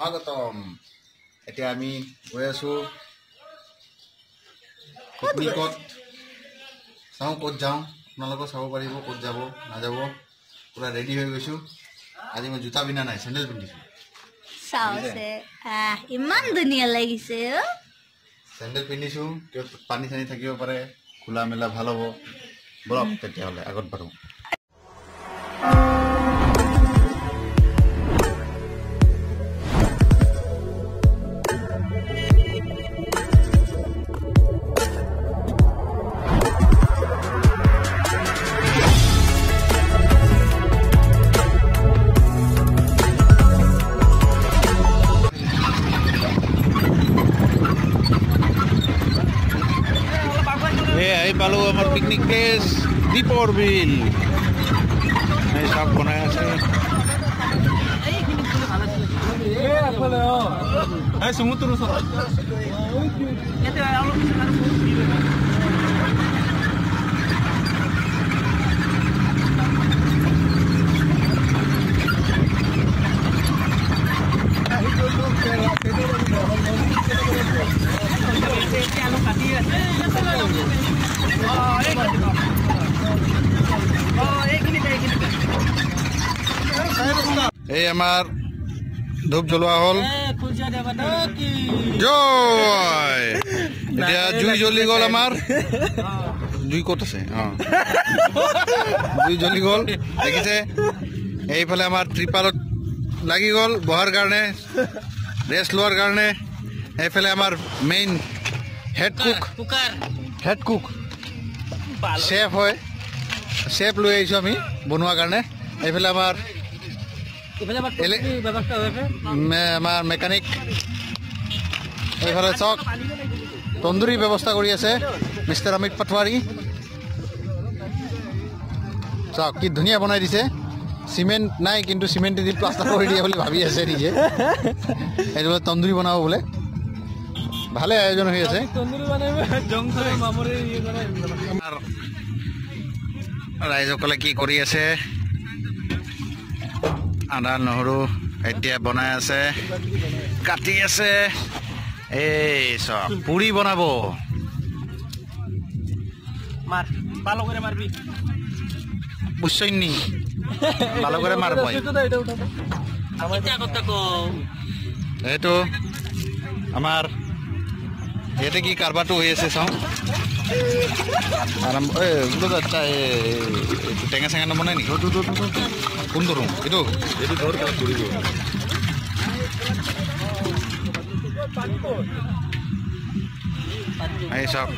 স্বাগতম এতিয়া আমি গৈ আছো পিকনিকত চাওঁ ক'ত যাওঁ আপোনালোকে চাব পাৰিব ক'ত যাব নাযাব পুৰা ৰেডি হৈ গৈছো আজি মই জোতা পিন্ধা নাই চেণ্ডেল পিন্ধিছো চাওছে ইমান ধুনীয়া লাগিছে চেণ্ডেল পিন্ধিছো কিয় পানী চানি থাকিব পাৰে খোলা মেলা ভাল হ'ব বলক তেতিয়াহ'লে আগত বাঢ়ো পালো আমার পিকনিক প্লেস দীপর বিল এই সব বনায় আছে সমুদ্র এই আমার ধূপ জ্বলোৱা হল জয় এতিয়া জুই জ্বলি গল আমার জুই কত আছে জুই জ্বলি গল দেখিছে এইফালে আমার ত্রিপালত লাগি গল বহাৰ কাৰণে ৰেষ্ট লোৱাৰ কাৰণে এইফালে আমাৰ মেইন হেড কুক শেফ হয় শেফ লৈ আহিছো আমি বনোৱাৰ কাৰণে এইফালে আমাৰ আমাৰ মেকানিক এইফালে চক তন্দুৰী ব্যৱস্থা কৰি আছে মিষ্টাৰ অমিত পাটৱাৰী চক কি ধুনীয়া বনাই দিছে সিমেন্ট নাই কিন্তু সিমেন্ট দি প্লাষ্টাৰ কৰি দিয়ে বুলি ভাবি আছে নিজে এইটো তন্দুৰী বনাব বোলে ভালে আয়োজন হৈ আছে ৰাইজসকলে কি কৰি আছে আদা নহৰু এতিয়া বনাই আছে কাটি আছে এই সব পুৰি বনাব বুঝছনি ভালো কৰে মাৰব এইটো আমাৰ এতে কি কাৰবাৰটো হয়ে আছে চাও আৰাম টেঙা চেঙা নবনাই নেকি কোনটো ৰুম এইটো এই চাওক